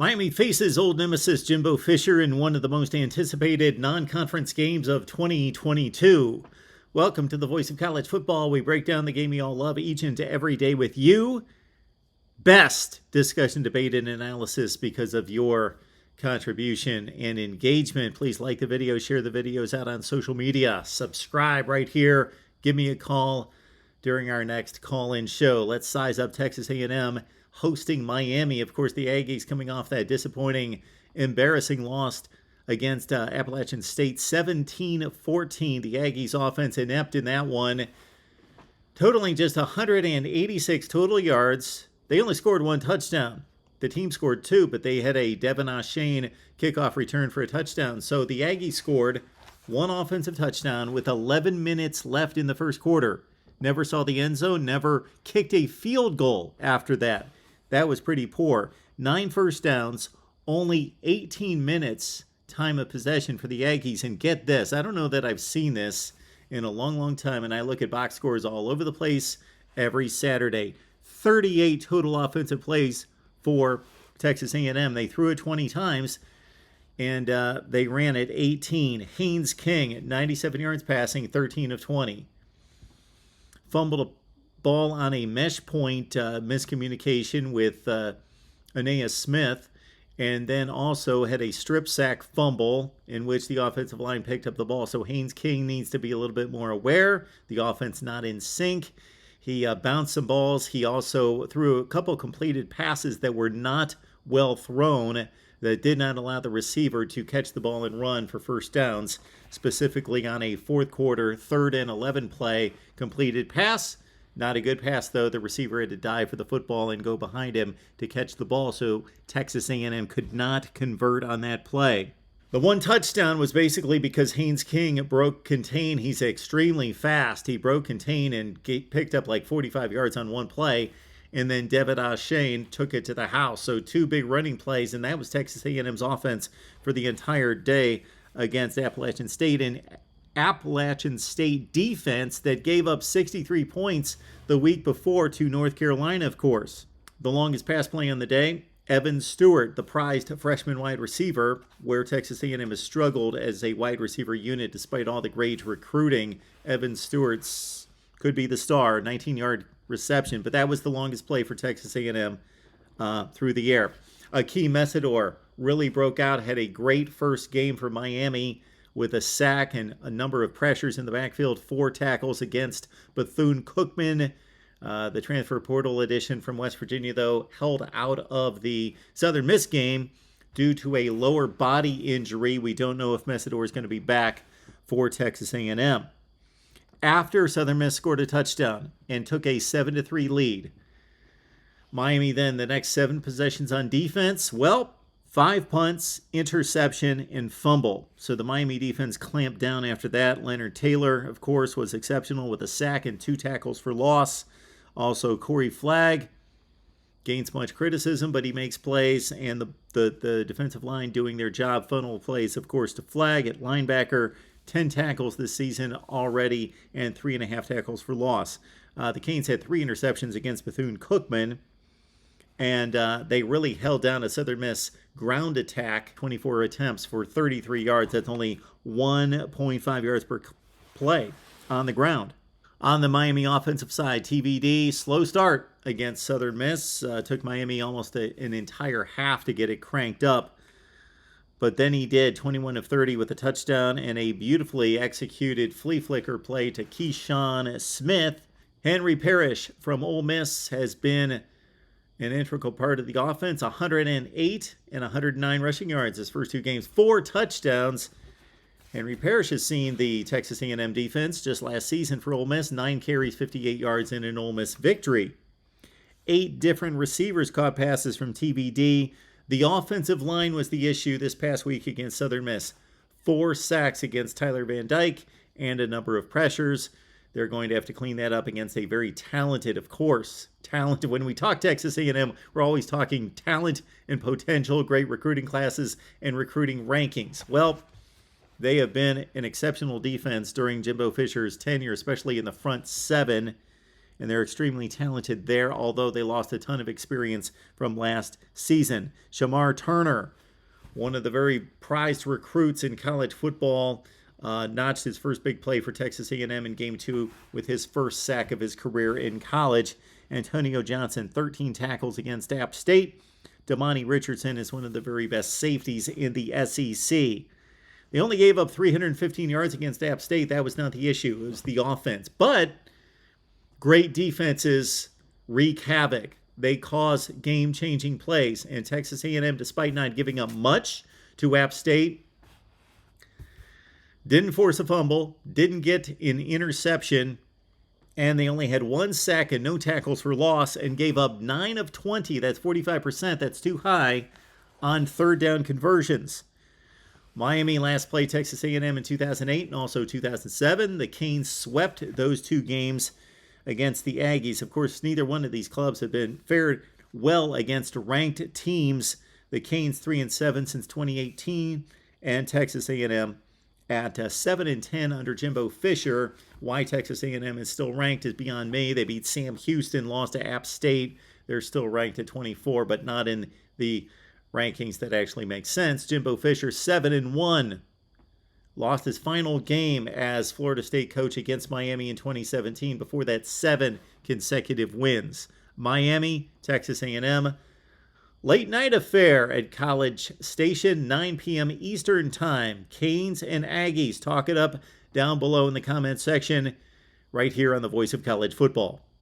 Miami faces old nemesis Jimbo Fisher in one of the most anticipated non-conference games of 2022. Welcome to the Voice of College Football. We break down the game you all love each and every day with you. Best discussion, debate, and analysis because of your contribution and engagement. Please like the video, share the videos out on social media, subscribe right here, give me a call during our next call-in show. Let's size up Texas A&M hosting Miami. Of course, the Aggies coming off that disappointing, embarrassing loss against Appalachian State, 17-14. The Aggies offense inept in that one, totaling just 186 total yards. They only scored one touchdown. The team scored two, but they had a Devin Ashane kickoff return for a touchdown. So the Aggies scored one offensive touchdown with 11 minutes left in the first quarter. Never saw the end zone, never kicked a field goal after that. That was pretty poor. 9 first downs, only 18 minutes time of possession for the Aggies. And get this, I don't know that I've seen this in a long, long time, and I look at box scores all over the place every Saturday. 38 total offensive plays for Texas A&M. They threw it 20 times, and they ran it 18. Haynes King, 97 yards passing, 13 of 20. Fumbled a ball on a mesh point miscommunication with Aeneas Smith, and then also had a strip sack fumble in which the offensive line picked up the ball. So Haynes King needs to be a little bit more aware. The offense not in sync. He bounced some balls. He also threw a couple completed passes that were not well thrown, that did not allow the receiver to catch the ball and run for first downs, specifically on a fourth quarter, 3rd and 11 play, completed pass. Not a good pass, though. The receiver had to dive for the football and go behind him to catch the ball, so Texas A&M could not convert on that play. The one touchdown was basically because Haynes King broke contain. He's extremely fast. He broke contain and picked up like 45 yards on one play, and then Devin Ashane took it to the house. So 2 big running plays, and that was Texas A&M's offense for the entire day against Appalachian State. And Appalachian State defense that gave up 63 points the week before to North Carolina, of course. The longest pass play on the day, Evan Stewart, the prized freshman wide receiver, where Texas A&M has struggled as a wide receiver unit despite all the great recruiting. Evan Stewart's could be the star, 19-yard reception, but that was the longest play for Texas A&M through the air. Akeem Mesidor really broke out, had a great first game for Miami with a sack and a number of pressures in the backfield, 4 tackles against Bethune-Cookman. The transfer portal addition from West Virginia, though, held out of the Southern Miss game due to a lower body injury. We don't know if Mesidor is going to be back for Texas A&M. After Southern Miss scored a touchdown and took a 7-3 lead, Miami then the next 7 possessions on defense, 5 punts, interception, and fumble. So the Miami defense clamped down after that. Leonard Taylor, of course, was exceptional with a sack and 2 tackles for loss. Also, Corey Flagg gains much criticism, but he makes plays, and the defensive line doing their job. Funnel plays, of course, to Flagg at linebacker. 10 tackles this season already, and 3.5 tackles for loss. The Canes had 3 interceptions against Bethune-Cookman, and they really held down a Southern Miss ground attack, 24 attempts for 33 yards. That's only 1.5 yards per play on the ground. On the Miami offensive side, TVD, slow start against Southern Miss. Took Miami almost an entire half to get it cranked up. But then he did 21 of 30 with a touchdown and a beautifully executed flea flicker play to Keyshawn Smith. Henry Parrish from Ole Miss has been an integral part of the offense. 108 and 109 rushing yards his first 2 games. 4 touchdowns. Henry Parrish has seen the Texas A&M defense just last season for Ole Miss. 9 carries, 58 yards in an Ole Miss victory. 8 different receivers caught passes from TVD. The offensive line was the issue this past week against Southern Miss. 4 sacks against Tyler Van Dyke and a number of pressures. They're going to have to clean that up against a very talented, of course, talented. When we talk Texas A&M, we're always talking talent and potential, great recruiting classes and recruiting rankings. Well, they have been an exceptional defense during Jimbo Fisher's tenure, especially in the front 7. and they're extremely talented there, although they lost a ton of experience from last season. Shamar Turner, one of the very prized recruits in college football, notched his first big play for Texas A&M in Game 2 with his first sack of his career in college. Antonio Johnson, 13 tackles against App State. Damani Richardson is one of the very best safeties in the SEC. They only gave up 315 yards against App State. That was not the issue. It was the offense. But great defenses wreak havoc. They cause game-changing plays. And Texas A&M, despite not giving up much to App State, didn't force a fumble, didn't get an interception, and they only had one sack and no tackles for loss and gave up 9 of 20. That's 45%. That's too high on third down conversions. Miami last played Texas A&M in 2008 and also 2007. The Canes swept those two games against the Aggies. Of course, neither one of these clubs have been fared well against ranked teams. The Canes 3-7 since 2018, and Texas A&M at 7-10 under Jimbo Fisher. Why Texas A&M is still ranked is beyond me. They beat Sam Houston, lost to App State. They're still ranked at 24, but not in the rankings that actually make sense. Jimbo Fisher 7-1. Lost his final game as Florida State coach against Miami in 2017. Before that, 7 consecutive wins. Miami, Texas A&M. Late night affair at College Station, 9 p.m. Eastern Time. Canes and Aggies. Talk it up down below in the comment section right here on the Voice of College Football.